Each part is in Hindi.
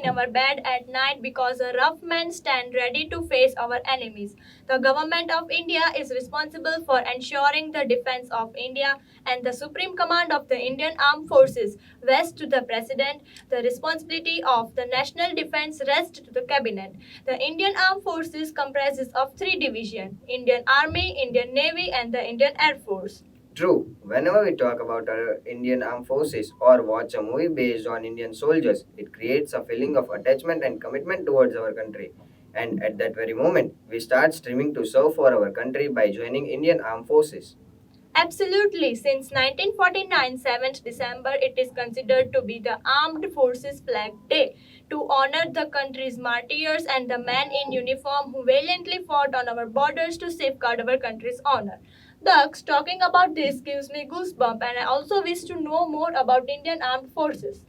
our bed at night because the rough men stand ready to face our enemies. The government of India is responsible for ensuring the defense of India, and the supreme command of the Indian Armed Forces vests to the President. The responsibility of the national defense rests to the Cabinet. The Indian Armed Forces comprises of three divisions: Indian Army, Indian Navy, and the Indian Air Force. True, whenever we talk about our Indian armed forces or watch a movie based on Indian soldiers, it creates a feeling of attachment and commitment towards our country. And at that very moment, we start streaming to serve for our country by joining Indian armed forces. Absolutely. Since 1949, 7th December, it is considered to be the Armed Forces Flag Day to honor the country's martyrs and the men in uniform who valiantly fought on our borders to safeguard our country's honor. Thus, talking about this gives me goosebumps, and I also wish to know more about Indian Armed Forces.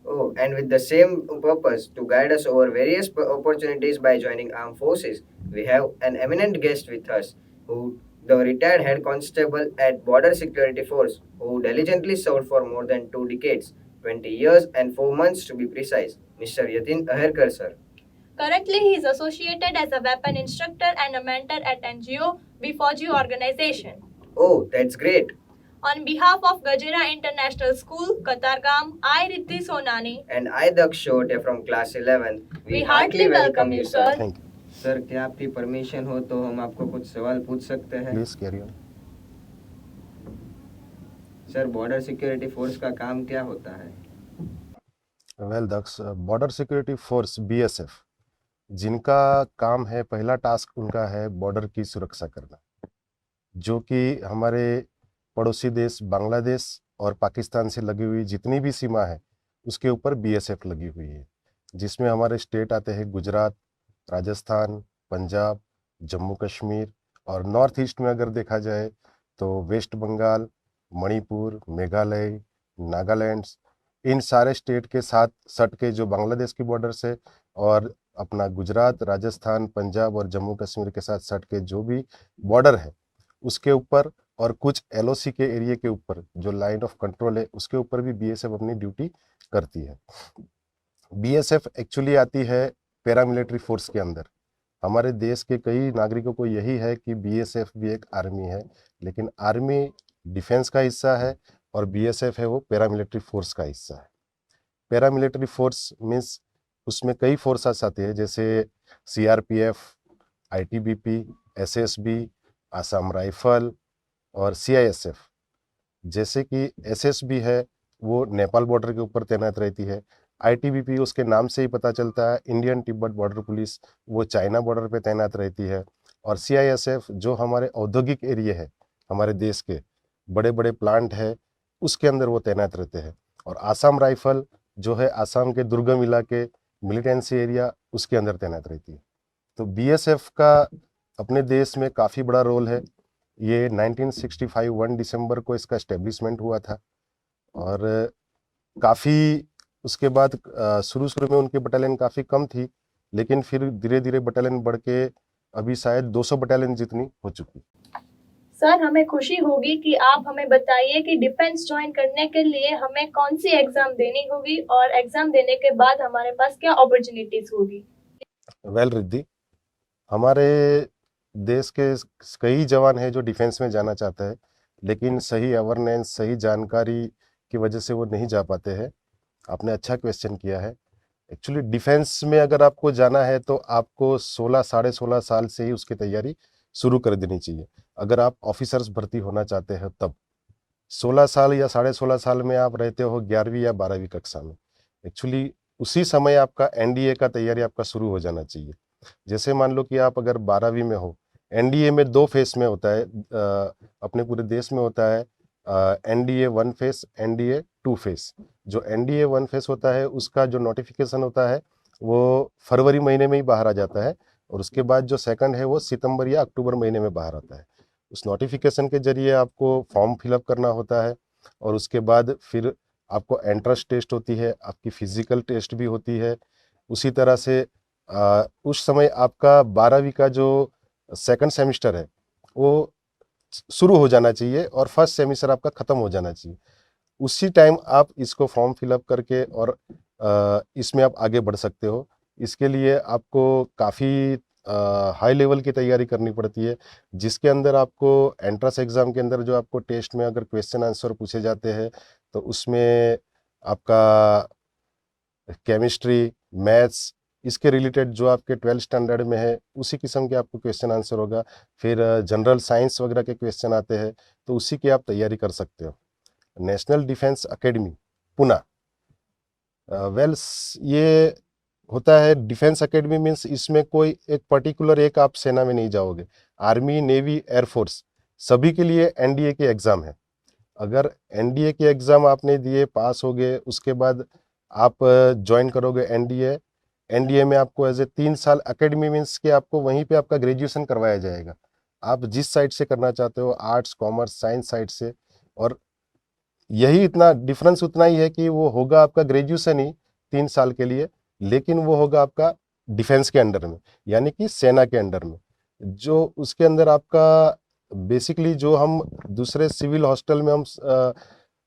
Oh, and with the same purpose to guide us over various opportunities by joining armed forces, we have an eminent guest with us, who the retired head constable at Border Security Force, who diligently served for more than 2 decades, 20 years and 4 months to be precise, Mr. Yatin Aherkar, sir. Currently, he is associated as a weapon instructor and a mentor at NGO B4G organization. Oh, that's great. On behalf of Gajera International School, Katargam, I Riddhi Sonani. And I Daksh Shote from class 11. We heartily welcome you, sir. Thank you sir, क्या आपकी परमिशन हो तो हम आपको कुछ सवाल पूछ सकते हैं? Please carry on sir, border security force का काम क्या होता है? वेल दक्ष बॉर्डर सिक्योरिटी फोर्स बीएसएफ जिनका काम है, पहला टास्क उनका है बॉर्डर की सुरक्षा करना, जो कि हमारे पड़ोसी देश बांग्लादेश और पाकिस्तान से लगी हुई जितनी भी सीमा है उसके ऊपर बीएसएफ लगी हुई है, जिसमें हमारे स्टेट आते हैं गुजरात, राजस्थान, पंजाब, जम्मू कश्मीर, और नॉर्थ ईस्ट में अगर देखा जाए तो वेस्ट बंगाल, मणिपुर, मेघालय, नागालैंड, इन सारे स्टेट के साथ सट के जो बांग्लादेश की बॉर्डर से और अपना गुजरात, राजस्थान, पंजाब और जम्मू कश्मीर के साथ सट के जो भी बॉर्डर है उसके ऊपर और कुछ एलओसी के एरिया के ऊपर जो लाइन ऑफ कंट्रोल है उसके ऊपर भी बीएसएफ अपनी ड्यूटी करती है। बीएसएफ एक्चुअली आती है पैरामिलिट्री फोर्स के अंदर। हमारे देश के कई नागरिकों को यही है कि बीएसएफ भी एक आर्मी है, लेकिन आर्मी डिफेंस का हिस्सा है और बीएसएफ है वो पैरामिलिट्री फोर्स का हिस्सा है। पैरामिलिट्री फोर्स मीन्स उसमें कई फोर्सेस आते हैं, जैसे CRPF, ITBP, SSB, Assam rifle और सीआईएसएफ। जैसे कि एसएसबी है वो नेपाल बॉर्डर के ऊपर तैनात रहती है, आईटीबीपी उसके नाम से ही पता चलता है, इंडियन तिब्बत बॉर्डर पुलिस, वो चाइना बॉर्डर पे तैनात रहती है, और सीआईएसएफ जो हमारे औद्योगिक एरिया है, हमारे देश के बड़े बड़े प्लांट है उसके अंदर वो तैनात रहते हैं, और आसाम राइफल जो है आसाम के दुर्गम इलाके मिलिटेंसी एरिया उसके अंदर तैनात रहती है। तो बीएसएफ का अपने देश में काफ़ी बड़ा रोल है। ये 1965 1 दिसंबर को इसका एस्टेब्लिशमेंट हुआ था, और काफ़ी उसके बाद शुरू में उनकी बटालियन काफ़ी कम थी, लेकिन फिर धीरे धीरे बटालियन बढ़ के अभी शायद 200 बटालियन जितनी हो चुकी। सर, हमें खुशी होगी कि आप हमें बताइए कि डिफेंस ज्वाइन करने के लिए हमें कौन सी एग्जाम देनी होगी और एग्जाम देने के बाद हमारे पास क्या अपॉर्चुनिटीज होगी। वेल रिद्धि, हमारे देश के कई जवान हैं जो डिफेंस में जाना चाहते हैं, लेकिन सही अवेयरनेस, सही जानकारी की वजह से वो नहीं जा पाते हैं। आपने अच्छा क्वेश्चन किया है। एक्चुअली डिफेंस में अगर आपको जाना है तो आपको 16 साढ़े 16 साल से ही उसकी तैयारी शुरू कर देनी चाहिए। अगर आप ऑफिसर्स भर्ती होना चाहते हैं तब 16 साल या साढ़े 16 साल में आप रहते हो 11वीं या 12वीं कक्षा में, एक्चुअली उसी समय आपका एनडीए का तैयारी आपका शुरू हो जाना चाहिए। जैसे मान लो कि आप अगर 12वीं में हो, एनडीए में 2 फेस में होता है, अपने पूरे देश में होता है एनडीए 1 फेस, एनडीए 2 फेस। जो एनडीए 1 फेस होता है उसका जो नोटिफिकेशन होता है वो फरवरी महीने में ही बाहर आ जाता है, और उसके बाद जो सेकंड है वो सितंबर या अक्टूबर महीने में बाहर आता है। उस नोटिफिकेशन के जरिए आपको फॉर्म फिलअप करना होता है, और उसके बाद फिर आपको एंट्रेंस टेस्ट होती है, आपकी फिजिकल टेस्ट भी होती है। उसी तरह से उस समय आपका 12वीं का जो सेकंड सेमिस्टर है वो शुरू हो जाना चाहिए और फर्स्ट सेमिस्टर आपका ख़त्म हो जाना चाहिए। उसी टाइम आप इसको फॉर्म फिलअप करके और इसमें आप आगे बढ़ सकते हो। इसके लिए आपको काफ़ी हाई लेवल की तैयारी करनी पड़ती है, जिसके अंदर आपको एंट्रेंस एग्ज़ाम के अंदर जो आपको टेस्ट में अगर क्वेश्चन आंसर पूछे जाते हैं तो उसमें आपका केमिस्ट्री, मैथ्स, इसके रिलेटेड जो आपके 12th स्टैंडर्ड में है उसी किस्म के आपको क्वेश्चन आंसर होगा। फिर जनरल साइंस वगैरह के क्वेश्चन आते हैं, तो उसी की आप तैयारी कर सकते हो। National defence academy Pune, well ये होता है डिफेंस एकेडमी मीन्स इसमें कोई एक पर्टिकुलर एक आप सेना में नहीं जाओगे। आर्मी, नेवी, एयरफोर्स सभी के लिए एनडीए के एग्ज़ाम है। अगर एनडीए के एग्ज़ाम आपने दिए, पास हो गए, उसके बाद आप ज्वाइन करोगे एनडीए। एनडीए में आपको एज ए 3 साल एकेडमी मीन्स के आपको वहीं पे आपका ग्रेजुएशन करवाया जाएगा। आप जिस साइड से करना चाहते हो, आर्ट्स, कॉमर्स, साइंस साइड से, और यही इतना डिफरेंस उतना ही है कि वो होगा आपका ग्रेजुएशन ही 3 साल के लिए, लेकिन वो होगा आपका डिफेंस के अंडर में, यानी कि सेना के अंडर में। जो उसके अंदर आपका बेसिकली जो हम दूसरे सिविल हॉस्टल में हम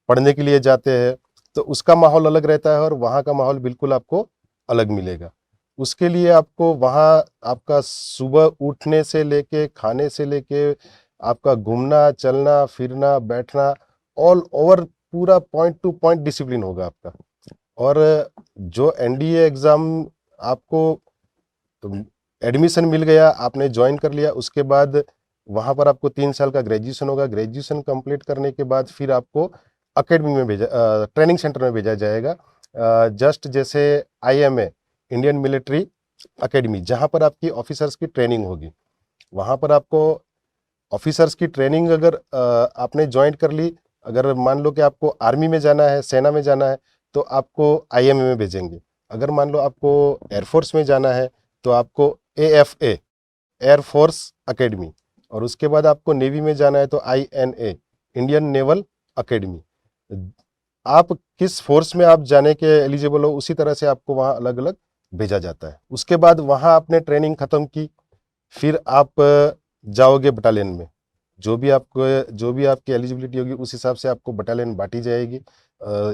पढ़ने के लिए जाते हैं तो उसका माहौल अलग रहता है और वहाँ का माहौल बिल्कुल आपको अलग मिलेगा। उसके लिए आपको वहाँ आपका सुबह उठने से लेके, खाने से लेके, आपका घूमना, चलना, फिरना, बैठना, ऑल ओवर पूरा पॉइंट टू पॉइंट डिसिप्लिन होगा आपका। और जो एनडीए एग्ज़ाम आपको एडमिशन मिल गया, आपने ज्वाइन कर लिया, उसके बाद वहाँ पर आपको 3 साल का ग्रेजुएशन होगा। ग्रेजुएशन कंप्लीट करने के बाद फिर आपको अकेडमी में ट्रेनिंग सेंटर में भेजा जाएगा, जस्ट जैसे आईएमए, इंडियन मिलिट्री अकेडमी, जहाँ पर आपकी ऑफिसर्स की ट्रेनिंग होगी। वहाँ पर आपको ऑफिसर्स की ट्रेनिंग अगर आपने ज्वाइन कर ली, अगर मान लो कि आपको आर्मी में जाना है, सेना में जाना है, तो आपको आईएमए में भेजेंगे। अगर मान लो आपको एयरफोर्स में जाना है तो आपको एएफए, एयरफोर्स अकेडमी, और उसके बाद आपको नेवी में जाना है तो आईएनए, इंडियन नेवल अकेडमी। आप किस फोर्स में आप जाने के एलिजिबल हो उसी तरह से आपको वहाँ अलग अलग भेजा जाता है। उसके बाद वहाँ आपने ट्रेनिंग ख़त्म की, फिर आप जाओगे बटालियन में। जो भी आपकी एलिजिबिलिटी होगी उस हिसाब से आपको बटालियन बांटी जाएगी।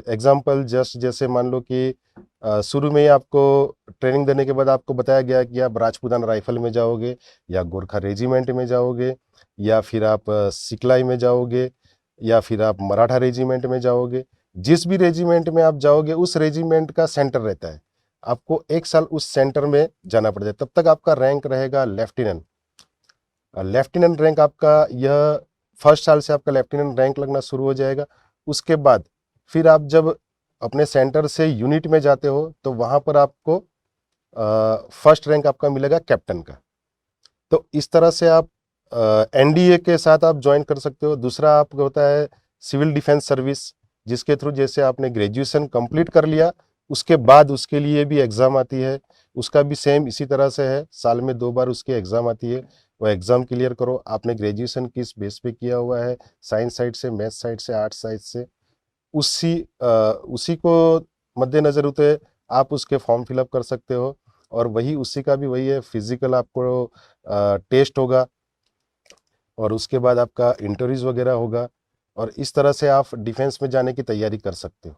एग्जाम्पल जस्ट जैसे मान लो कि शुरू में ही आपको ट्रेनिंग देने के बाद आपको बताया गया कि आप राजपूताना राइफल में जाओगे, या गोरखा रेजिमेंट में जाओगे, या फिर आप सिखलाई में जाओगे, या फिर आप मराठा रेजिमेंट में जाओगे। जिस भी रेजिमेंट में आप जाओगे उस रेजिमेंट का सेंटर रहता है, आपको 1 साल उस सेंटर में जाना पड़ता है। तब तक आपका रैंक रहेगा लेफ्टिनेंट। लेफ्टिनेंट रैंक आपका यह फर्स्ट साल से आपका लेफ्टिनेंट रैंक लगना शुरू हो जाएगा। उसके बाद फिर आप जब अपने सेंटर से यूनिट में जाते हो तो वहाँ पर आपको फर्स्ट रैंक आपका मिलेगा कैप्टन का। तो इस तरह से आप एनडीए के साथ आप ज्वाइन कर सकते हो। दूसरा आपका होता है सिविल डिफेंस सर्विस, जिसके थ्रू जैसे आपने ग्रेजुएशन कंप्लीट कर लिया उसके बाद उसके लिए भी एग्ज़ाम आती है। उसका भी सेम इसी तरह से है, साल में 2 बार उसकी एग्ज़ाम आती है। वो एग्ज़ाम क्लियर करो। आपने ग्रेजुएशन किस बेस पे किया हुआ है, साइंस साइड से, मैथ साइड से, आर्ट्स साइड से, उसी को मद्देनज़र होते आप उसके फॉर्म फिलअप कर सकते हो। और वही उसी का भी वही है, फिजिकल आपको टेस्ट होगा और उसके बाद आपका इंटरव्यूज़ वगैरह होगा, और इस तरह से आप डिफेंस में जाने की तैयारी कर सकते हो।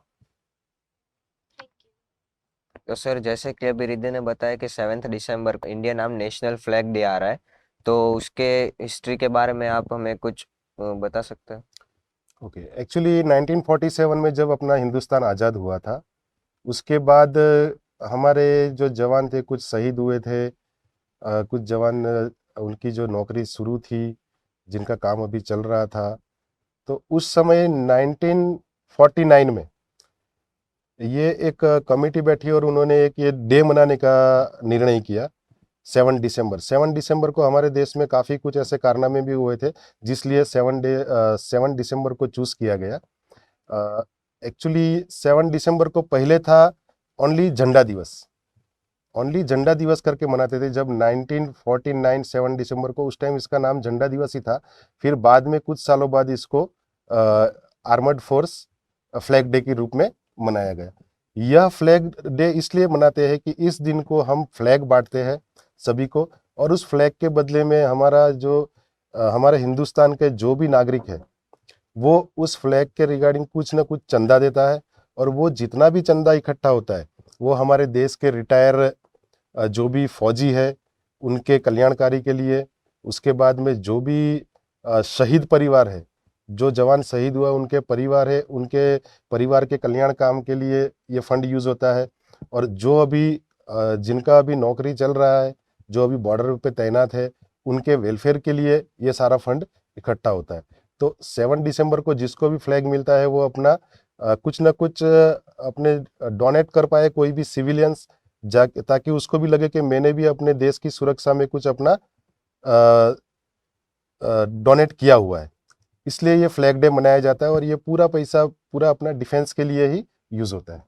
तो सर, जैसे कि अभी रिद्धि ने बताया कि 7 दिसंबर को इंडिया नाम नेशनल फ्लैग डे आ रहा है, तो उसके हिस्ट्री के बारे में आप हमें कुछ बता सकते हैं? ओके, एक्चुअली 1947 में जब अपना हिंदुस्तान आज़ाद हुआ था, उसके बाद हमारे जो जवान थे कुछ शहीद हुए थे। कुछ जवान उनकी जो नौकरी शुरू थी, जिनका काम अभी चल रहा था, तो उस समय 1949 में ये एक कमेटी बैठी और उन्होंने एक ये डे मनाने का निर्णय किया। 7 दिसंबर को हमारे देश में काफ़ी कुछ ऐसे कारनामे भी हुए थे, जिसलिए 7 दिसंबर को चूज़ किया गया। एक्चुअली 7 दिसंबर को पहले था ओनली झंडा दिवस, ओनली झंडा दिवस करके मनाते थे। जब 1949 7 दिसंबर को, उस टाइम इसका नाम झंडा दिवस ही था। फिर बाद में कुछ सालों बाद इसको आर्मर्ड फोर्स फ्लैग डे के रूप में मनाया गया। यह फ्लैग डे इसलिए मनाते हैं कि इस दिन को हम फ्लैग बांटते हैं सभी को, और उस फ्लैग के बदले में हमारे हिंदुस्तान के जो भी नागरिक है वो उस फ्लैग के रिगार्डिंग कुछ ना कुछ चंदा देता है, और वो जितना भी चंदा इकट्ठा होता है वो हमारे देश के रिटायर जो भी फौजी है उनके कल्याणकारी के लिए, उसके बाद में जो भी शहीद परिवार है, जो जवान शहीद हुआ उनके परिवार है, उनके परिवार के कल्याण काम के लिए ये फंड यूज़ होता है। और जो अभी जिनका अभी नौकरी चल रहा है, जो अभी बॉर्डर पे तैनात है, उनके वेलफेयर के लिए ये सारा फंड इकट्ठा होता है। तो 7 दिसंबर को जिसको भी फ्लैग मिलता है वो अपना कुछ ना कुछ अपने डोनेट कर पाए, कोई भी सिविलियंस, ताकि उसको भी लगे कि मैंने भी अपने देश की सुरक्षा में कुछ अपना डोनेट किया हुआ है। इसलिए ये फ्लैग डे मनाया जाता है और ये पूरा पैसा पूरा अपना डिफेंस के लिए ही यूज होता है।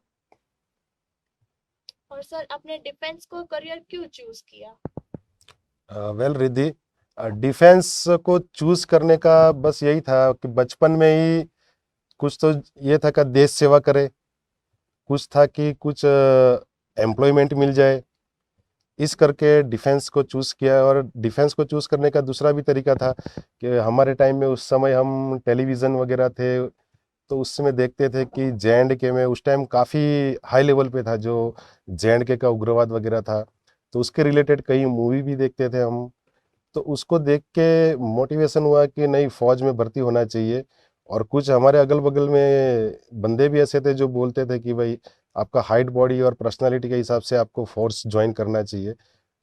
और सर, आपने डिफेंस को करियर क्यों चूज किया? वेल रिद्धि, डिफेंस को चूज करने का बस यही था कि बचपन में ही कुछ तो ये था कि देश सेवा करे, कुछ था कि कुछ एम्प्लॉयमेंट मिल जाए, इस करके डिफेंस को चूज़ किया। और डिफेंस को चूज़ करने का दूसरा भी तरीका था कि हमारे टाइम में उस समय हम टेलीविज़न वगैरह थे, तो उस समय देखते थे कि जे.एंड.के में उस टाइम काफ़ी हाई लेवल पे था, जो जे.एंड.के का उग्रवाद वगैरह था, तो उसके रिलेटेड कई मूवी भी देखते थे हम। तो उसको देख के मोटिवेशन हुआ कि नहीं, फ़ौज में भर्ती होना चाहिए। और कुछ हमारे अगल बगल में बंदे भी ऐसे थे जो बोलते थे कि भाई आपका हाइट, बॉडी और पर्सनालिटी के हिसाब से आपको फोर्स ज्वाइन करना चाहिए।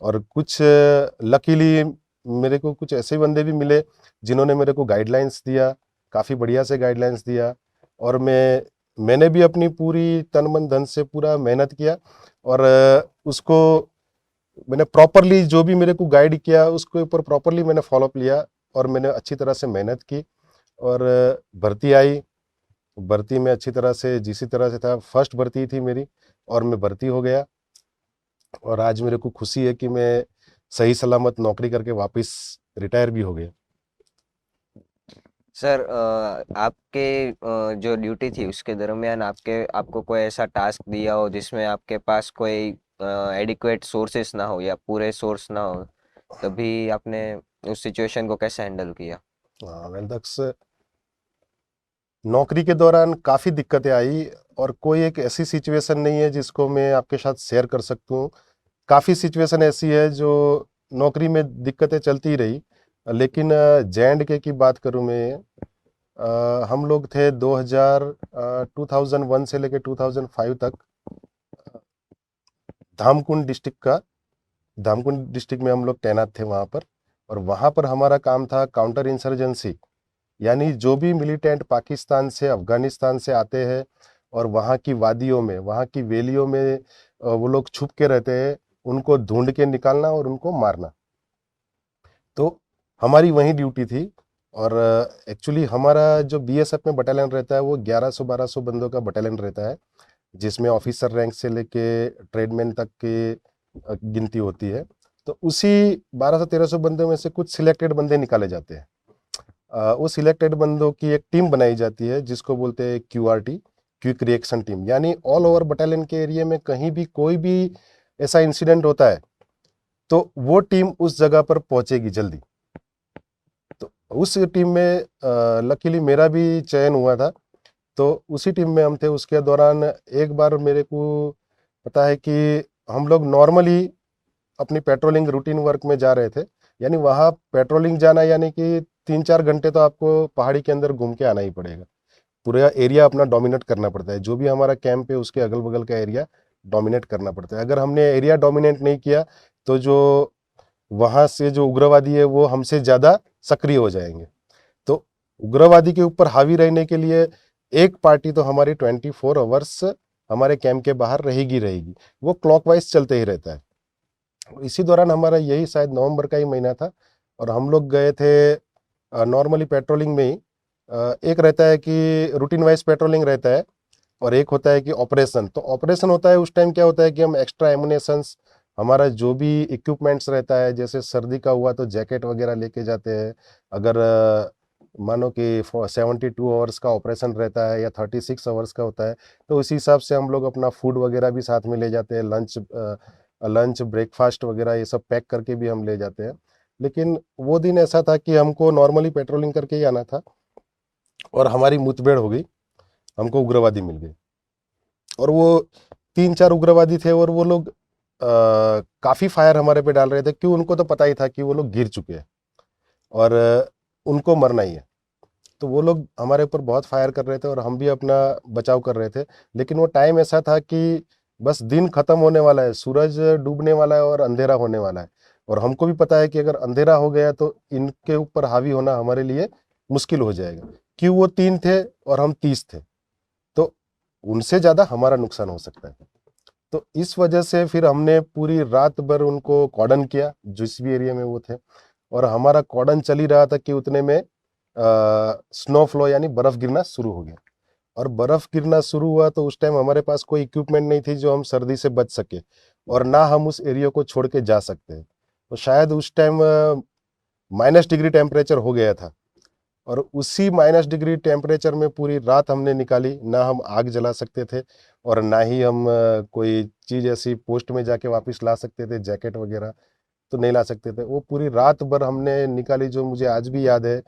और कुछ लकीली मेरे को कुछ ऐसे बंदे भी मिले जिन्होंने मेरे को गाइडलाइंस दिया, काफ़ी बढ़िया से गाइडलाइंस दिया। और मैंने भी अपनी पूरी तन मन धन से पूरा मेहनत किया और उसको मैंने प्रॉपरली, जो भी मेरे को गाइड किया उसके ऊपर प्रॉपरली मैंने फॉलोअप लिया और मैंने अच्छी तरह से मेहनत की और भर्ती आई। भर्ती में अच्छी तरह से, जिसी तरह से था, फर्स्ट भर्ती थी मेरी और मैं भर्ती हो गया। और आज मेरे को खुशी है कि मैं सही सलामत नौकरी करके वापस रिटायर भी हो गया। सर, आपके जो ड्यूटी थी उसके दरमियान आपको कोई ऐसा टास्क दिया हो जिसमें आपके पास कोई एडिक्वेट सोर्सेस ना हो या पूरे सोर्स ना हो, तभी आपने उस सिचुएशन को कैसे हैंडल किया? वेल दक्ष, नौकरी के दौरान काफ़ी दिक्कतें आई और कोई एक ऐसी सिचुएशन नहीं है जिसको मैं आपके साथ शेयर कर सकता हूँ। काफ़ी सिचुएशन ऐसी है जो नौकरी में दिक्कतें चलती ही रही। लेकिन जे.एंड.के की बात करूँ मैं, हम लोग थे 2001 से लेकर 2005 तक धामकुंड डिस्ट्रिक्ट में हम लोग तैनात थे वहाँ पर। और वहाँ पर हमारा काम था काउंटर इंसर्जेंसी, यानी जो भी मिलिटेंट पाकिस्तान से, अफगानिस्तान से आते हैं और वहाँ की वादियों में, वहाँ की वैलियों में वो लोग छुप के रहते हैं, उनको ढूंढ के निकालना और उनको मारना। तो हमारी वही ड्यूटी थी। और एक्चुअली हमारा जो बीएसएफ में बटालियन रहता है वो 1100-1200 बंदों का बटालियन रहता है, जिसमें ऑफिसर रैंक से लेके ट्रेडमैन तक की गिनती होती है। तो उसी 1200-1300 बंदों में से कुछ सिलेक्टेड बंदे निकाले जाते हैं। वो सिलेक्टेड बंदों की एक टीम बनाई जाती है जिसको बोलते हैं QRT, क्विक रिएक्शन टीम। यानी ऑल ओवर बटालियन के एरिया में कहीं भी कोई भी ऐसा इंसिडेंट होता है तो वो टीम उस जगह पर पहुंचेगी जल्दी। तो उस टीम में लकीली मेरा भी चयन हुआ था, तो उसी टीम में हम थे। उसके दौरान एक बार मेरे को पता है कि हम लोग नॉर्मली अपनी पेट्रोलिंग रूटीन वर्क में जा रहे थे। यानी वहाँ पेट्रोलिंग जाना यानी कि 3-4 घंटे तो आपको पहाड़ी के अंदर घूम के आना ही पड़ेगा। पूरा एरिया अपना डोमिनेट करना पड़ता है, जो भी हमारा कैंप है उसके अगल बगल का एरिया डोमिनेट करना पड़ता है। अगर हमने एरिया डोमिनेट नहीं किया तो जो वहाँ से जो उग्रवादी है वो हमसे ज़्यादा सक्रिय हो जाएंगे। तो उग्रवादी के ऊपर हावी रहने के लिए एक पार्टी तो हमारी 24 आवर्स हमारे कैंप के बाहर रहेगी, वो क्लॉकवाइज चलते ही रहता है। इसी दौरान हमारा यही शायद नवंबर का ही महीना था और हम लोग गए थे नॉर्मली पेट्रोलिंग में ही। एक रहता है कि रूटीन वाइज पेट्रोलिंग रहता है और एक होता है कि ऑपरेशन। तो ऑपरेशन होता है उस टाइम क्या होता है कि हम एक्स्ट्रा एमुनेशंस, हमारा जो भी इक्विपमेंट्स रहता है, जैसे सर्दी का हुआ तो जैकेट वगैरह लेके जाते हैं। अगर मानो कि 72 आवर्स का ऑपरेशन रहता है या 36 आवर्स का होता है तो उसी हिसाब से हम लोग अपना फूड वगैरह भी साथ में ले जाते हैं। लंच ब्रेकफास्ट वगैरह ये सब पैक करके भी हम ले जाते हैं। लेकिन वो दिन ऐसा था कि हमको नॉर्मली पेट्रोलिंग करके ही आना था और हमारी मुठभेड़ हो गई, हमको उग्रवादी मिल गए। और वो 3-4 उग्रवादी थे और वो लोग काफ़ी फायर हमारे पे डाल रहे थे, क्यों उनको तो पता ही था कि वो लोग गिर चुके हैं और उनको मरना ही है। तो वो लोग हमारे ऊपर बहुत फायर कर रहे थे और हम भी अपना बचाव कर रहे थे। लेकिन वो टाइम ऐसा था कि बस दिन खत्म होने वाला है, सूरज डूबने वाला है और अंधेरा होने वाला है, और हमको भी पता है कि अगर अंधेरा हो गया तो इनके ऊपर हावी होना हमारे लिए मुश्किल हो जाएगा। क्यों वो 3 थे और हम 30 थे, तो उनसे ज़्यादा हमारा नुकसान हो सकता है। तो इस वजह से फिर हमने पूरी रात भर उनको कॉर्डन किया, जिस भी एरिया में वो थे, और हमारा कॉर्डन चल ही रहा था कि उतने में स्नो फ्लो यानी बर्फ़ गिरना शुरू हो गया। और बर्फ़ गिरना शुरू हुआ तो उस टाइम हमारे पास कोई इक्विपमेंट नहीं थी जो हम सर्दी से बच सके, और ना हम उस एरिया को छोड़ के जा सकते हैं। तो शायद उस टाइम -डिग्री टेम्परेचर हो गया था, और उसी -डिग्री टेम्परेचर में पूरी रात हमने निकाली। ना हम आग जला सकते थे और ना ही हम कोई चीज़ ऐसी पोस्ट में जाके वापस ला सकते थे, जैकेट वगैरह तो नहीं ला सकते थे। वो पूरी रात भर हमने निकाली, जो मुझे आज भी याद है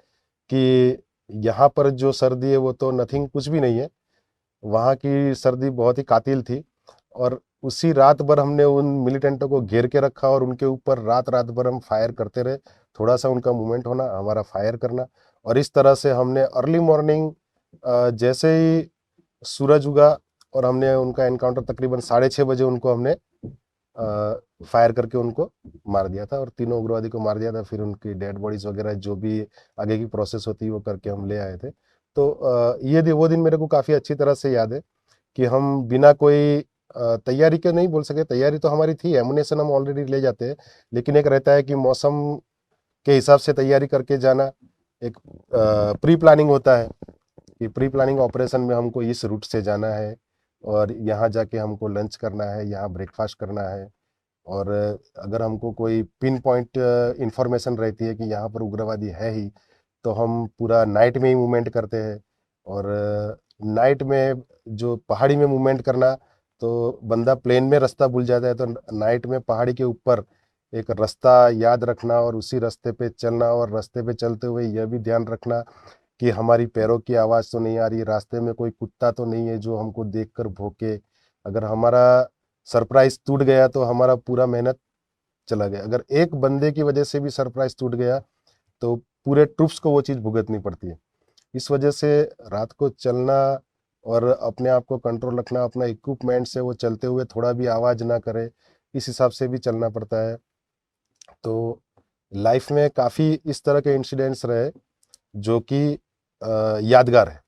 कि यहाँ पर जो सर्दी है वो तो नथिंग, कुछ भी नहीं है। वहाँ की सर्दी बहुत ही कातिल थी, और उसी रात भर हमने उन मिलिटेंटों को घेर के रखा और उनके ऊपर रात रात भर हम फायर करते रहे। थोड़ा सा उनका मूवमेंट होना, हमारा फायर करना, और इस तरह से हमने अर्ली मॉर्निंग जैसे ही सूरज उगा और हमने उनका एनकाउंटर तकरीबन 6:30 बजे उनको हमने फायर करके उनको मार दिया था, और तीनों उग्रवादी को मार दिया था। फिर उनकी डेड बॉडीज वगैरह जो भी आगे की प्रोसेस होती है वो करके हम ले आए थे। तो वो दिन मेरे को काफ़ी अच्छी तरह से याद है कि हम बिना कोई तैयारी के नहीं बोल सके, तैयारी तो हमारी थी, एमुनेशन हम ऑलरेडी ले जाते हैं, लेकिन एक रहता है कि मौसम के हिसाब से तैयारी करके जाना। एक प्री प्लानिंग होता है कि प्री प्लानिंग ऑपरेशन में हमको इस रूट से जाना है और यहाँ जाके हमको लंच करना है, यहाँ ब्रेकफास्ट करना है, और अगर हमको कोई पिन पॉइंट इंफॉर्मेशन रहती है कि यहाँ पर उग्रवादी है ही, तो हम पूरा नाइट में ही मूवमेंट करते हैं। और नाइट में जो पहाड़ी में मूवमेंट करना, तो बंदा प्लेन में रास्ता भूल जाता है, तो नाइट में पहाड़ी के ऊपर एक रास्ता याद रखना और उसी रास्ते पे चलना, और रास्ते पे चलते हुए यह भी ध्यान रखना कि हमारी पैरों की आवाज़ तो नहीं आ रही, रास्ते में कोई कुत्ता तो नहीं है जो हमको देखकर भौंके। अगर हमारा सरप्राइज टूट गया तो हमारा पूरा मेहनत चला गया। अगर एक बंदे की वजह से भी सरप्राइज टूट गया तो पूरे ट्रूप्स को वो चीज़ भुगतनी पड़ती है। इस वजह से रात को चलना और अपने आप को कंट्रोल रखना, अपना इक्विपमेंट से वो चलते हुए थोड़ा भी आवाज़ ना करे, इस हिसाब से भी चलना पड़ता है। तो लाइफ में काफ़ी इस तरह के इंसिडेंट्स रहे जो कि यादगार है।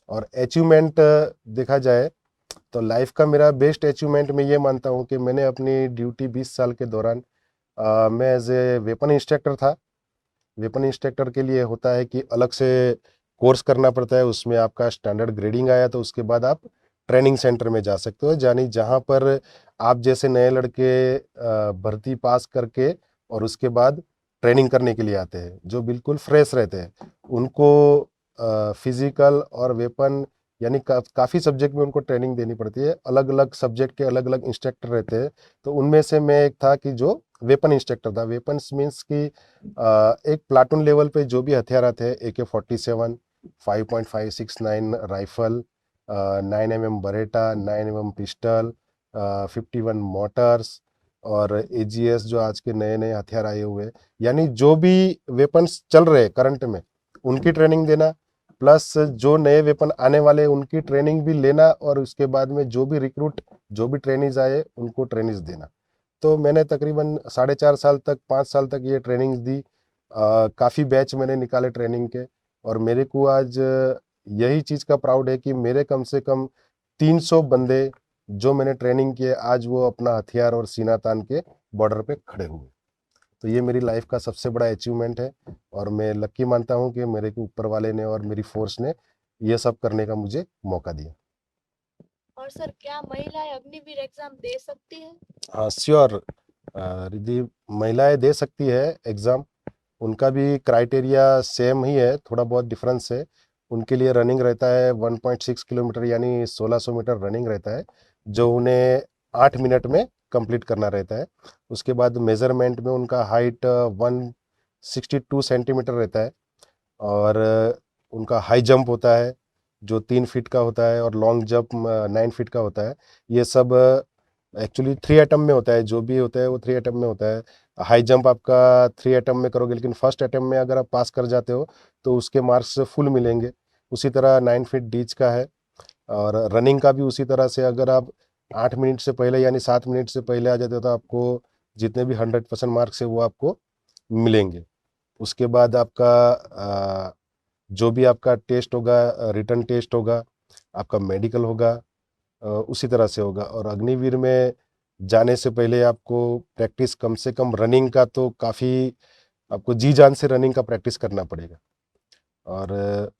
और अचीवमेंट देखा जाए तो लाइफ का मेरा बेस्ट अचीवमेंट मैं ये मानता हूँ कि मैंने अपनी ड्यूटी 20 साल के दौरान मैं एज ए वेपन इंस्ट्रक्टर था। वेपन इंस्ट्रक्टर के लिए होता है कि अलग से कोर्स करना पड़ता है, उसमें आपका स्टैंडर्ड ग्रेडिंग आया तो उसके बाद आप ट्रेनिंग सेंटर में जा सकते हो, यानी जहाँ पर आप जैसे नए लड़के भर्ती पास करके और उसके बाद ट्रेनिंग करने के लिए आते हैं, जो बिल्कुल फ्रेश रहते हैं। उनको फिजिकल और वेपन यानी काफ़ी सब्जेक्ट में उनको ट्रेनिंग देनी पड़ती है। अलग अलग सब्जेक्ट के अलग अलग इंस्ट्रक्टर रहते हैं, तो उनमें से मैं एक था कि जो वेपन इंस्ट्रक्टर था। वेपन्स मीन्स कि एक प्लाटून लेवल पे जो भी हथियार आते हैं, AK-47, 5.569 rifle, 9mm Bareta, 9mm pistol, 51 Motors, और AGS जो आज के नए नए हथियार आए हुए हैं, यानी जो भी वेपन्स चल रहे हैं करंट में उनकी ट्रेनिंग देना, प्लस जो नए वेपन आने वाले उनकी ट्रेनिंग भी लेना, और उसके बाद में जो भी रिक्रूट जो भी ट्रेनिज आए उनको ट्रेनिज देना। तो मैंने तकरीबन 4.5 साल तक 5 साल तक ये ट्रेनिंग्स दी। काफ़ी बैच मैंने निकाले ट्रेनिंग के, और मेरे को आज यही चीज़ का प्राउड है कि मेरे कम से कम 300 बंदे जो मैंने ट्रेनिंग किए आज वो अपना हथियार और सीना तान के बॉर्डर पे खड़े हुए। तो ये मेरी लाइफ का सबसे बड़ा अचीवमेंट है, और मैं लकी मानता हूँ कि मेरे को ऊपर वाले ने और मेरी फोर्स ने ये सब करने का मुझे मौका दिया। और सर, क्या महिलाएं अग्निवीर एग्जाम दे सकती है? हाँ श्योर रिद्धि, महिलाएं दे सकती है एग्ज़ाम। उनका भी क्राइटेरिया सेम ही है, थोड़ा बहुत डिफरेंस है। उनके लिए रनिंग रहता है 1.6 किलोमीटर यानी 1600 मीटर रनिंग रहता है, जो उन्हें 8 मिनट में कंप्लीट करना रहता है। उसके बाद मेज़रमेंट में उनका हाइट 162 सेंटीमीटर रहता है, और उनका हाई जंप होता है, जो 3 फीट का होता है और लॉन्ग जंप 9 फीट का होता है, ये सब एक्चुअली 3 एटम में होता है। जो भी होता है वो 3 एटम में होता है। हाई जंप आपका 3 एटम में करोगे, लेकिन फर्स्ट एटम में अगर आप पास कर जाते हो तो उसके मार्क्स फुल मिलेंगे। उसी तरह 9 फीट डीच का है। और रनिंग का भी उसी तरह से, अगर आप 8 मिनट से पहले यानी 7 मिनट से पहले आ जाते हो तो आपको जितने भी 100% मार्क्स है वो आपको मिलेंगे। उसके बाद आपका जो भी आपका टेस्ट होगा, रिटन टेस्ट होगा, आपका मेडिकल होगा, उसी तरह से होगा। और अग्निवीर में जाने से पहले आपको प्रैक्टिस कम से कम रनिंग का तो काफ़ी, आपको जी जान से रनिंग का प्रैक्टिस करना पड़ेगा। और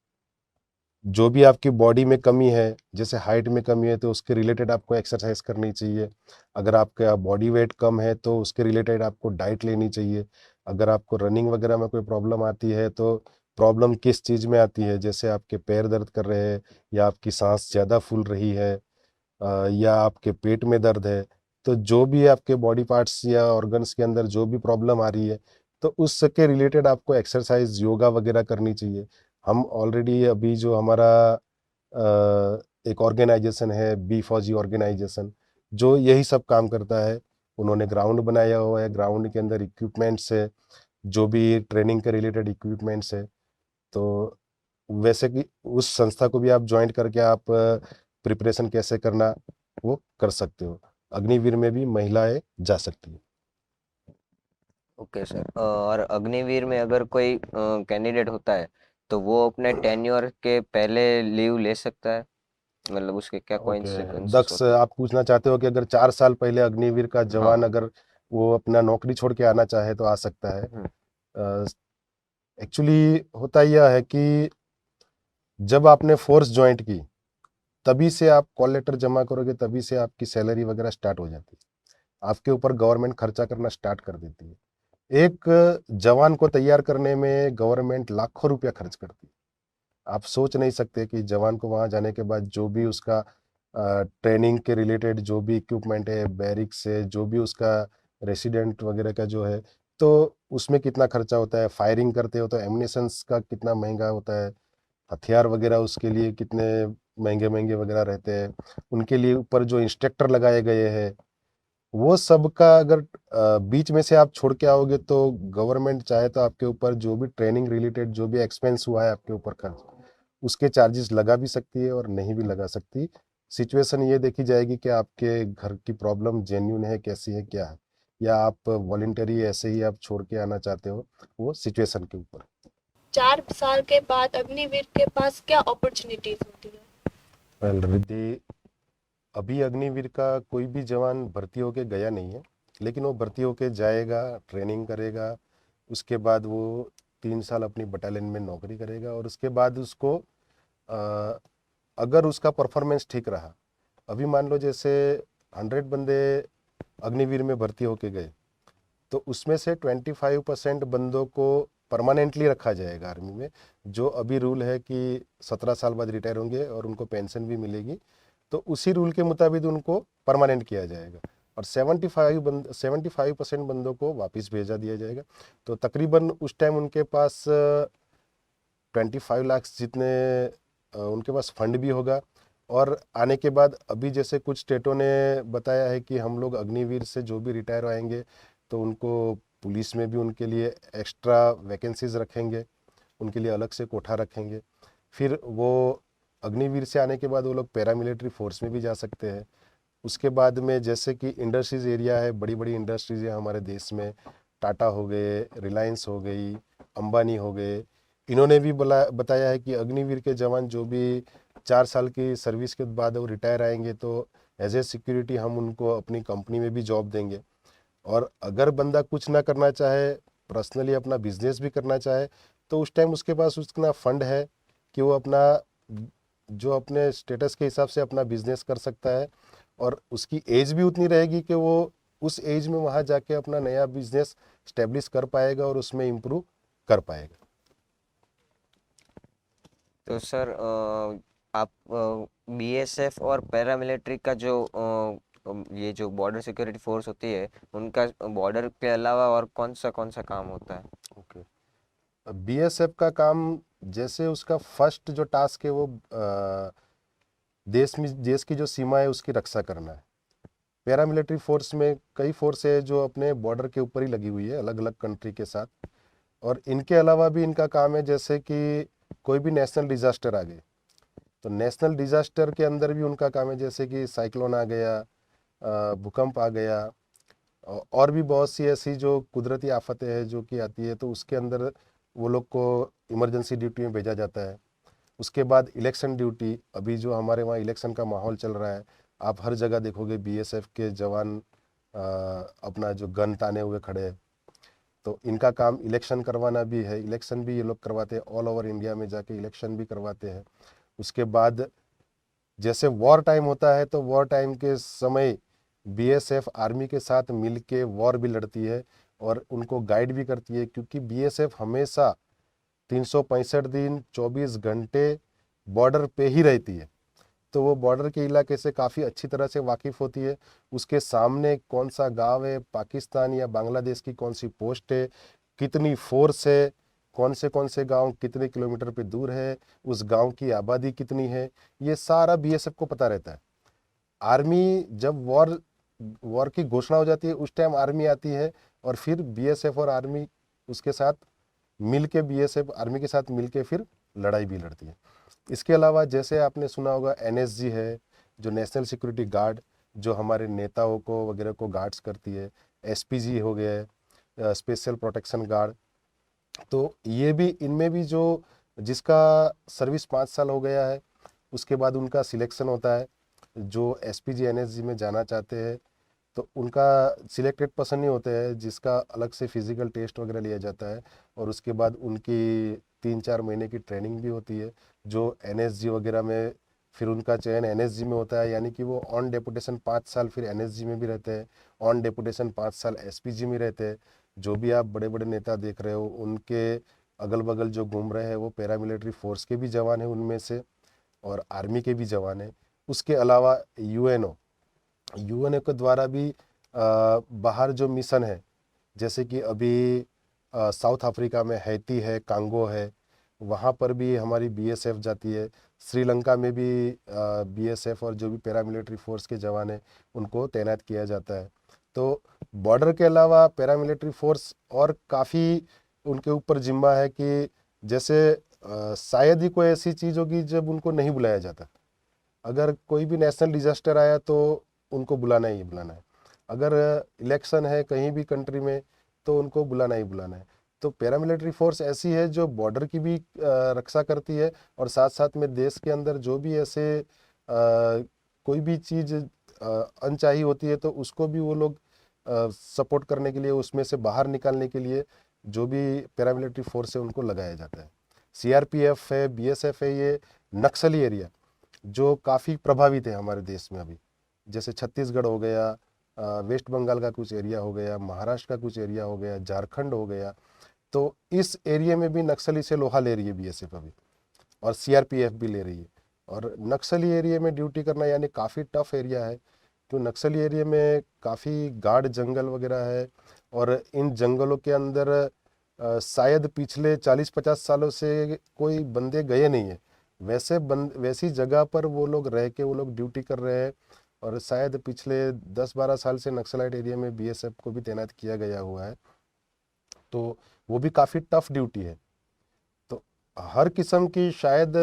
जो भी आपकी बॉडी में कमी है, जैसे हाइट में कमी है तो उसके रिलेटेड आपको एक्सरसाइज करनी चाहिए। अगर आपका बॉडी वेट कम है तो उसके रिलेटेड आपको डाइट लेनी चाहिए। अगर आपको रनिंग वगैरह में कोई प्रॉब्लम आती है तो प्रॉब्लम किस चीज़ में आती है, जैसे आपके पैर दर्द कर रहे हैं, या आपकी सांस ज़्यादा फूल रही है, या आपके पेट में दर्द है, तो जो भी आपके बॉडी पार्ट्स या ऑर्गन्स के अंदर जो भी प्रॉब्लम आ रही है तो उसके रिलेटेड आपको एक्सरसाइज योगा वगैरह करनी चाहिए। हम ऑलरेडी अभी जो हमारा एक ऑर्गेनाइजेशन है, बी फौजी ऑर्गेनाइजेशन, जो यही सब काम करता है। उन्होंने ग्राउंड बनाया हुआ है, ग्राउंड के अंदर इक्विपमेंट्स है, जो भी ट्रेनिंग के रिलेटेड इक्विपमेंट्स है। तो वैसे कि उस संस्था को भी आप ज्वाइन करके आप प्रिपरेशन कैसे करना वो कर सकते हो। अग्निवीर में भी महिलाएं जा सकती है। ओके सर, और अग्निवीर में अगर कोई कैंडिडेट होता है तो वो अपने टेन्योर के पहले लीव ले सकता है? मतलब उसके क्या ओके कॉन्सिक्वेंसेस दक्ष, होते हैं? आप पूछना चाहते हो कि अगर 4 साल पहले अग्निवीर का जवान हाँ। अगर वो अपना नौकरी छोड़ के आना चाहे तो आ सकता है। हम्म। एक्चुअली होता यह है कि जब आपने फोर्स ज्वाइन की तभी से आप कॉल लेटर जमा करोगे, तभी से आपकी सैलरी वगैरह स्टार्ट हो जाती है। आपके ऊपर गवर्नमेंट खर्चा करना स्टार्ट कर देती है। एक जवान को तैयार करने में गवर्नमेंट लाखों रुपया खर्च करती है। आप सोच नहीं सकते कि जवान को वहां जाने के बाद जो भी उसका ट्रेनिंग के रिलेटेड जो भी इक्विपमेंट है, बैरिक्स है, जो भी उसका रेसिडेंट वगैरह का जो है, तो उसमें कितना खर्चा होता है। फायरिंग करते हो तो एम्युनिशंस का कितना महंगा होता है, हथियार वगैरह उसके लिए कितने महंगे महंगे वगैरह रहते हैं। उनके लिए ऊपर जो इंस्ट्रक्टर लगाए गए हैं, वो सब का अगर बीच में से आप छोड़ के आओगे तो गवर्नमेंट चाहे तो आपके ऊपर जो भी ट्रेनिंग रिलेटेड जो भी एक्सपेंस हुआ है आपके ऊपर खर्च, उसके चार्जेस लगा भी सकती है और नहीं भी लगा सकती। सिचुएशन ये देखी जाएगी कि आपके घर की प्रॉब्लम जेन्यून है, कैसी है, क्या है, या आप वॉलेंटरी ऐसे ही आप छोड़ के आना चाहते हो, वो सिचुएशन के ऊपर। 4 साल के बाद अग्निवीर के पास क्या अपॉर्चुनिटीज होती है? वेल रिद्धि, अभी अग्निवीर का कोई भी जवान भर्ती होके गया नहीं है, लेकिन वो भर्ती होके जाएगा, ट्रेनिंग करेगा, उसके बाद वो 3 साल अपनी बटालियन में नौकरी करेगा, और उसके बाद उसको अ, अगर उसका परफॉर्मेंस ठीक रहा, अभी मान लो जैसे 100 बंदे अग्निवीर में भर्ती होके गए, तो उसमें से 25% बंदों को परमानेंटली रखा जाएगा आर्मी में। जो अभी रूल है कि 17 साल बाद रिटायर होंगे और उनको पेंशन भी मिलेगी, तो उसी रूल के मुताबिक उनको परमानेंट किया जाएगा। और 75% बंदों को वापस भेजा दिया जाएगा। तो तकरीबन उस टाइम उनके पास 25 लाख जितने उनके पास फंड भी होगा। और आने के बाद अभी जैसे कुछ स्टेटों ने बताया है कि हम लोग अग्निवीर से जो भी रिटायर आएंगे तो उनको पुलिस में भी उनके लिए एक्स्ट्रा वैकेंसीज रखेंगे, उनके लिए अलग से कोठा रखेंगे। फिर वो अग्निवीर से आने के बाद वो लोग पैरामिलिट्री फोर्स में भी जा सकते हैं। उसके बाद में जैसे कि इंडस्ट्रीज एरिया है, बड़ी बड़ी इंडस्ट्रीज है हमारे देश में, टाटा हो गए, रिलायंस हो गई, अंबानी हो गए, इन्होंने भी बताया है कि अग्निवीर के जवान जो भी 4 साल की सर्विस के बाद वो रिटायर आएंगे तो एज ए सिक्योरिटी हम उनको अपनी कंपनी में भी जॉब देंगे। और अगर बंदा कुछ ना करना चाहे, पर्सनली अपना बिजनेस भी करना चाहे, तो उस टाइम उसके पास उतना फंड है कि वो अपना जो अपने स्टेटस के हिसाब से अपना बिजनेस कर सकता है। और उसकी एज भी उतनी रहेगी कि वो उस एज में वहाँ जाके अपना नया बिजनेस स्टेब्लिश कर पाएगा और उसमें इम्प्रूव कर पाएगा। तो सर, आप बीएसएफ और पैरामिलिट्री का जो ये जो बॉर्डर सिक्योरिटी फोर्स होती है, उनका बॉर्डर के अलावा और कौन सा काम होता है? ओके, बीएसएफ का काम जैसे उसका फर्स्ट जो टास्क है वो देश की जो सीमा है उसकी रक्षा करना है। पैरामिलिट्री फोर्स में कई फोर्स है जो अपने बॉर्डर के ऊपर ही लगी हुई है अलग अलग कंट्री के साथ, और इनके अलावा भी इनका काम है जैसे कि कोई भी नेशनल डिजास्टर आ गए तो नेशनल डिजास्टर के अंदर भी उनका काम है, जैसे कि साइक्लोन आ गया, भूकंप आ गया, और भी बहुत सी ऐसी जो कुदरती आफतें हैं जो कि आती है, तो उसके अंदर वो लोग को इमरजेंसी ड्यूटी में भेजा जाता है। उसके बाद इलेक्शन ड्यूटी, अभी जो हमारे वहाँ इलेक्शन का माहौल चल रहा है, आप हर जगह देखोगे बीएसएफ के जवान अपना जो गन ताने हुए खड़े हैं, तो इनका काम इलेक्शन करवाना भी है। इलेक्शन भी ये लोग करवाते हैं, ऑल ओवर इंडिया में जाके इलेक्शन भी करवाते हैं। उसके बाद जैसे वॉर टाइम होता है तो वॉर टाइम के समय बीएसएफ आर्मी के साथ मिल के वॉर भी लड़ती है और उनको गाइड भी करती है, क्योंकि बीएसएफ हमेशा 365 दिन 24 घंटे बॉर्डर पे ही रहती है, तो वो बॉर्डर के इलाके से काफ़ी अच्छी तरह से वाकिफ़ होती है। उसके सामने कौन सा गांव है, पाकिस्तान या बांग्लादेश की कौन सी पोस्ट है, कितनी फोर्स है, कौन से गांव कितने किलोमीटर पे दूर है, उस गांव की आबादी कितनी है, ये सारा बीएसएफ को पता रहता है। आर्मी जब वॉर की घोषणा हो जाती है उस टाइम आर्मी आती है, और फिर बीएसएफ और आर्मी उसके साथ मिलके बीएसएफ आर्मी के साथ मिलके फिर लड़ाई भी लड़ती है। इसके अलावा जैसे आपने सुना होगा एनएसजी है, जो नेशनल सिक्योरिटी गार्ड, जो हमारे नेताओं को वगैरह को गार्ड्स करती है। एसपीजी हो गया है, स्पेशल प्रोटेक्शन गार्ड, तो ये भी इनमें भी जो जिसका सर्विस 5 साल हो गया है उसके बाद उनका सिलेक्शन होता है। जो एसपीजी एनएसजी में जाना चाहते हैं तो उनका सिलेक्टेड पर्सन नहीं होते हैं, जिसका अलग से फिजिकल टेस्ट वगैरह लिया जाता है, और उसके बाद उनकी 3-4 महीने की ट्रेनिंग भी होती है। जो एनएसजी वगैरह में फिर उनका चयन एनएसजी में होता है, यानी कि वो ऑन डेपुटेशन 5 साल फिर एनएसजी में भी रहते हैं, ऑन डेपुटेशन 5 साल एसपीजी में रहते हैं। जो भी आप बड़े बड़े नेता देख रहे हो उनके अगल बगल जो घूम रहे हैं वो पैरामिलिट्री फोर्स के भी जवान हैं उनमें से, और आर्मी के भी जवान हैं। उसके अलावा यूएनओ के द्वारा भी बाहर जो मिशन है, जैसे कि अभी साउथ अफ्रीका में हैती है, कांगो है, वहाँ पर भी हमारी बीएसएफ जाती है। श्रीलंका में भी बीएसएफ और जो भी पैरामिलिट्री फोर्स के जवान हैं उनको तैनात किया जाता है। तो बॉर्डर के अलावा पैरामिलिट्री फोर्स और काफ़ी उनके ऊपर जिम्मा है कि जैसे शायद ही कोई ऐसी चीज़ होगी जब उनको नहीं बुलाया जाता। अगर कोई भी नेशनल डिजास्टर आया तो उनको बुलाना ही बुलाना है, अगर इलेक्शन है कहीं भी कंट्री में तो उनको बुलाना ही बुलाना है। तो पैरामिलिट्री फोर्स ऐसी है जो बॉर्डर की भी रक्षा करती है, और साथ साथ में देश के अंदर जो भी ऐसे कोई भी चीज़ अनचाही होती है तो उसको भी वो लोग सपोर्ट करने के लिए, उसमें से बाहर निकालने के लिए जो भी पैरामिलिट्री फोर्स है उनको लगाया जाता है। सीआरपीएफ है, बीएसएफ है, ये नक्सली एरिया जो काफ़ी प्रभावित है हमारे देश में अभी, जैसे छत्तीसगढ़ हो गया, वेस्ट बंगाल का कुछ एरिया हो गया, महाराष्ट्र का कुछ एरिया हो गया, झारखंड हो गया, तो इस एरिया में भी नक्सली से लोहा ले रही है बीएसएफ अभी, और सीआरपीएफ भी ले रही है। और नक्सली एरिया में ड्यूटी करना यानी काफ़ी टफ एरिया है, तो नक्सली एरिया में काफ़ी गाढ़ जंगल वगैरह है, और इन जंगलों के अंदर शायद पिछले 40-50 सालों से कोई बंदे गए नहीं है, वैसी जगह पर वो लोग रह के वो लोग ड्यूटी कर रहे हैं, और शायद पिछले 10-12 साल से नक्सलाइट एरिया में बीएसएफ को भी तैनात किया गया हुआ है, तो वो भी काफ़ी टफ ड्यूटी है। तो हर किस्म की शायद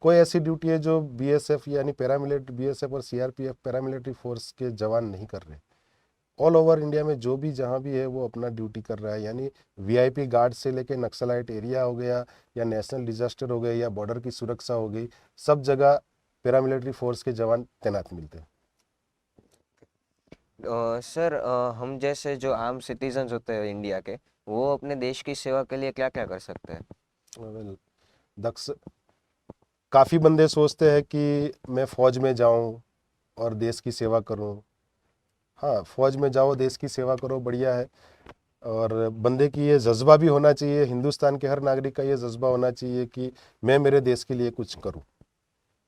कोई ऐसी ड्यूटी है जो बीएसएफ यानी पैरामिलिट्री बीएसएफ और सीआरपीएफ पैरामिलिट्री फोर्स के जवान नहीं कर रहे। ऑल ओवर इंडिया में जो भी जहाँ भी है वो अपना ड्यूटी कर रहा है, यानी वीआईपी गार्ड से लेके नक्सलाइट एरिया हो गया या नेशनल डिजास्टर हो गया या बॉर्डर की सुरक्षा हो गई, सब जगह पैरामिलिट्री फोर्स के जवान तैनात मिलते हैं। सर, हम जैसे जो आम सिटीजन्स होते हैं इंडिया के, वो अपने देश की सेवा के लिए क्या क्या कर सकते हैं? वेल, दक्ष काफ़ी बंदे सोचते हैं कि मैं फ़ौज में जाऊं और देश की सेवा करूं। हाँ, फ़ौज में जाओ, देश की सेवा करो, बढ़िया है, और बंदे की ये जज्बा भी होना चाहिए, हिंदुस्तान के हर नागरिक का ये जज्बा होना चाहिए कि मैं मेरे देश के लिए कुछ करूं।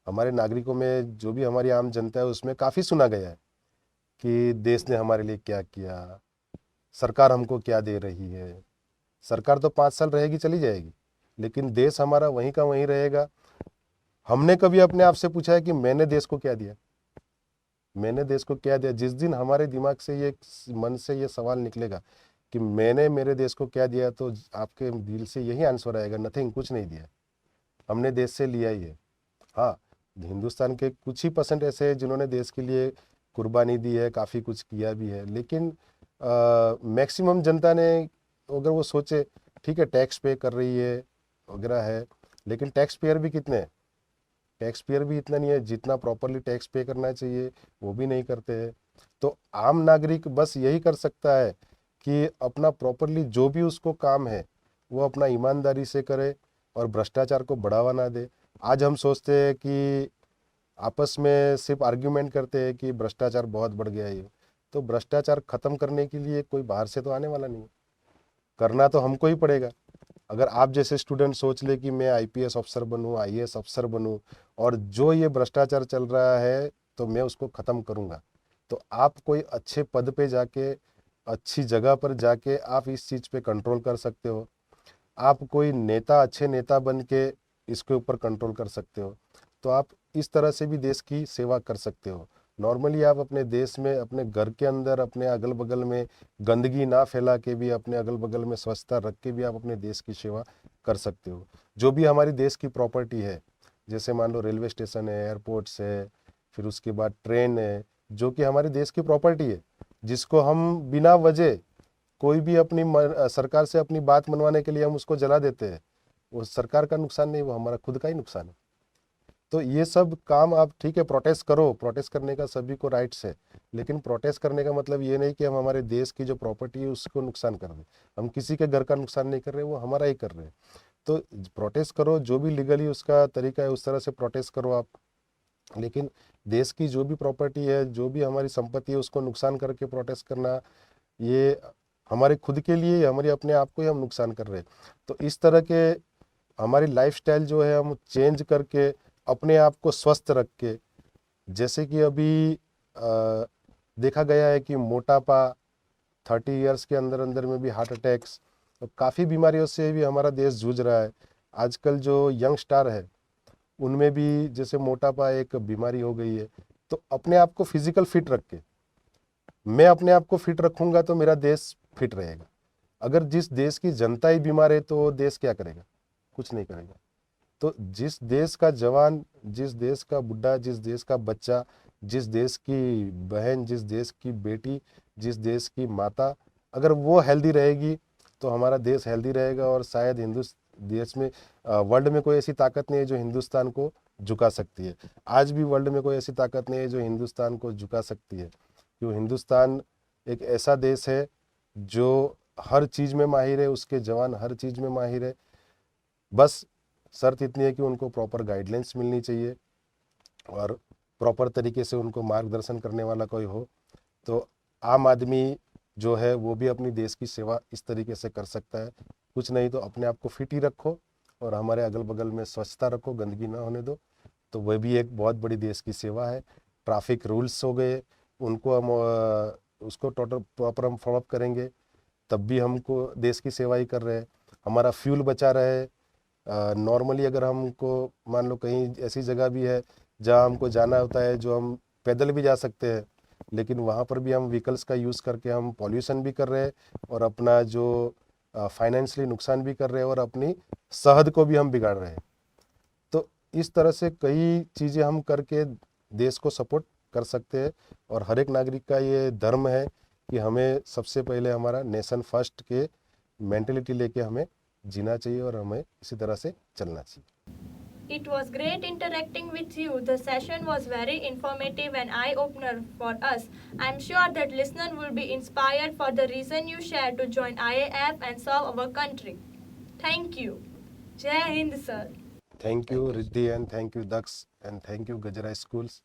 हमारे नागरिकों में जो भी हमारी आम जनता है उसमें काफ़ी सुना गया है कि देश ने हमारे लिए क्या किया, सरकार हमको क्या दे रही है। सरकार तो 5 साल रहेगी चली जाएगी, लेकिन देश हमारा वहीं का वहीं रहेगा। हमने कभी अपने आप से पूछा है कि मैंने देश को क्या दिया, मैंने देश को क्या दिया? जिस दिन हमारे दिमाग से ये, मन से ये सवाल निकलेगा कि मैंने मेरे देश को क्या दिया, तो आपके दिल से यही आंसर आएगा, नथिंग, कुछ नहीं दिया, हमने देश से लिया ही है। हाँ, हिंदुस्तान के कुछ ही % ऐसे हैं जिन्होंने देश के लिए कुर्बानी दी है, काफ़ी कुछ किया भी है, लेकिन मैक्सिमम जनता ने, अगर वो सोचे ठीक है टैक्स पे कर रही है वगैरह है, लेकिन टैक्स पेयर भी कितने हैं? टैक्स पेयर भी इतना नहीं है, जितना प्रॉपरली टैक्स पे करना चाहिए वो भी नहीं करते हैं। तो आम नागरिक बस यही कर सकता है कि अपना प्रॉपरली जो भी उसको काम है वो अपना ईमानदारी से करे और भ्रष्टाचार को बढ़ावा ना दे। आज हम सोचते हैं कि आपस में सिर्फ आर्ग्यूमेंट करते हैं कि भ्रष्टाचार बहुत बढ़ गया है, ये तो भ्रष्टाचार खत्म करने के लिए कोई बाहर से तो आने वाला नहीं है, करना तो हमको ही पड़ेगा। अगर आप जैसे स्टूडेंट सोच ले कि मैं आईपीएस अफसर बनूं, आईएएस अफसर बनूं और जो ये भ्रष्टाचार चल रहा है तो मैं उसको ख़त्म करूंगा, तो आप कोई अच्छे पद पे जाके, अच्छी जगह पर जाके आप इस चीज़ पे कंट्रोल कर सकते हो। आप कोई नेता, अच्छे नेता बन के इसके ऊपर कंट्रोल कर सकते हो। तो आप इस तरह से भी देश की सेवा कर सकते हो। नॉर्मली आप अपने देश में, अपने घर के अंदर, अपने अगल बगल में गंदगी ना फैला के भी, अपने अगल बगल में स्वच्छता रख के भी आप अपने देश की सेवा कर सकते हो। जो भी हमारी देश की प्रॉपर्टी है, जैसे मान लो रेलवे स्टेशन है, एयरपोर्ट्स है, फिर उसके बाद ट्रेन है, जो कि हमारे देश की प्रॉपर्टी है, जिसको हम बिना वजह कोई भी अपनी सरकार से अपनी बात मनवाने के लिए हम उसको जला देते हैं, वो सरकार का नुकसान नहीं, वो हमारा खुद का ही नुकसान है। तो ये सब काम आप ठीक है प्रोटेस्ट करो, प्रोटेस्ट करने का सभी को राइट्स है, लेकिन प्रोटेस्ट करने का मतलब ये नहीं कि हम हमारे देश की जो प्रॉपर्टी है उसको नुकसान कर दें। हम किसी के घर का नुकसान नहीं कर रहे, वो हमारा ही कर रहे हैं। तो प्रोटेस्ट करो, जो भी लीगली उसका तरीका है उस तरह से प्रोटेस्ट करो आप, लेकिन देश की जो भी प्रॉपर्टी है, जो भी हमारी संपत्ति है, उसको नुकसान करके प्रोटेस्ट करना, ये हमारे खुद के लिए, हमारे अपने आप को ही हम नुकसान कर रहे हैं। तो इस तरह के हमारी लाइफस्टाइल जो है हम चेंज करके, अपने आप को स्वस्थ रख के, जैसे कि अभी देखा गया है कि मोटापा 30 इयर्स के अंदर अंदर में भी हार्ट अटैक्स, तो काफ़ी बीमारियों से भी हमारा देश जूझ रहा है। आजकल जो यंग स्टार है उनमें भी जैसे मोटापा एक बीमारी हो गई है। तो अपने आप को फिजिकल फिट रख के, मैं अपने आप को फिट रखूंगा तो मेरा देश फिट रहेगा। अगर जिस देश की जनता ही बीमार है तो देश क्या करेगा? कुछ नहीं करेगा। तो जिस देश का जवान, जिस देश का बुढ़ा, जिस देश का बच्चा, जिस देश की बहन, जिस देश की बेटी, जिस देश की माता, अगर वो हेल्दी रहेगी तो हमारा देश हेल्दी रहेगा। और शायद देश में, वर्ल्ड में कोई ऐसी ताकत नहीं है जो हिंदुस्तान को झुका सकती है। आज भी वर्ल्ड में कोई ऐसी ताकत नहीं है जो हिंदुस्तान को झुका सकती है, क्योंकि हिंदुस्तान एक ऐसा देश है जो हर चीज़ में माहिर है, उसके जवान हर चीज़ में माहिर है। बस शर्त इतनी है कि उनको प्रॉपर गाइडलाइंस मिलनी चाहिए और प्रॉपर तरीके से उनको मार्गदर्शन करने वाला कोई हो, तो आम आदमी जो है वो भी अपनी देश की सेवा इस तरीके से कर सकता है। कुछ नहीं तो अपने आप को फिट ही रखो और हमारे अगल बगल में स्वच्छता रखो, गंदगी ना होने दो, तो वह भी एक बहुत बड़ी देश की सेवा है। ट्रैफिक रूल्स हो गए, उनको हम उसको टोटल प्रॉपर हम फॉलो अप करेंगे तब भी हमको देश की सेवा ही कर रहे हैं। हमारा फ्यूल बचा रहे। नॉर्मली अगर हमको मान लो कहीं ऐसी जगह भी है जहाँ हमको जाना होता है, जो हम पैदल भी जा सकते हैं, लेकिन वहाँ पर भी हम व्हीकल्स का यूज़ करके हम पॉल्यूशन भी कर रहे हैं और अपना जो फाइनेंशियली नुकसान भी कर रहे हैं और अपनी सेहत को भी हम बिगाड़ रहे हैं। तो इस तरह से कई चीज़ें हम करके देश को सपोर्ट कर सकते हैं। और हर एक नागरिक का ये धर्म है कि हमें सबसे पहले हमारा नेशन फर्स्ट के मेंटेलिटी लेके हमें जीना चाहिए और हमें इसी तरह से चलना चाहिए। It was great interacting with you. The session was very informative and eye-opener for us. I'm sure that listeners will be inspired for the reason you shared to join IAF and serve our country. Thank you. Jai Hind, sir. Thank you, Riddhi, and thank you, Daksh, and thank you, Gajra Schools.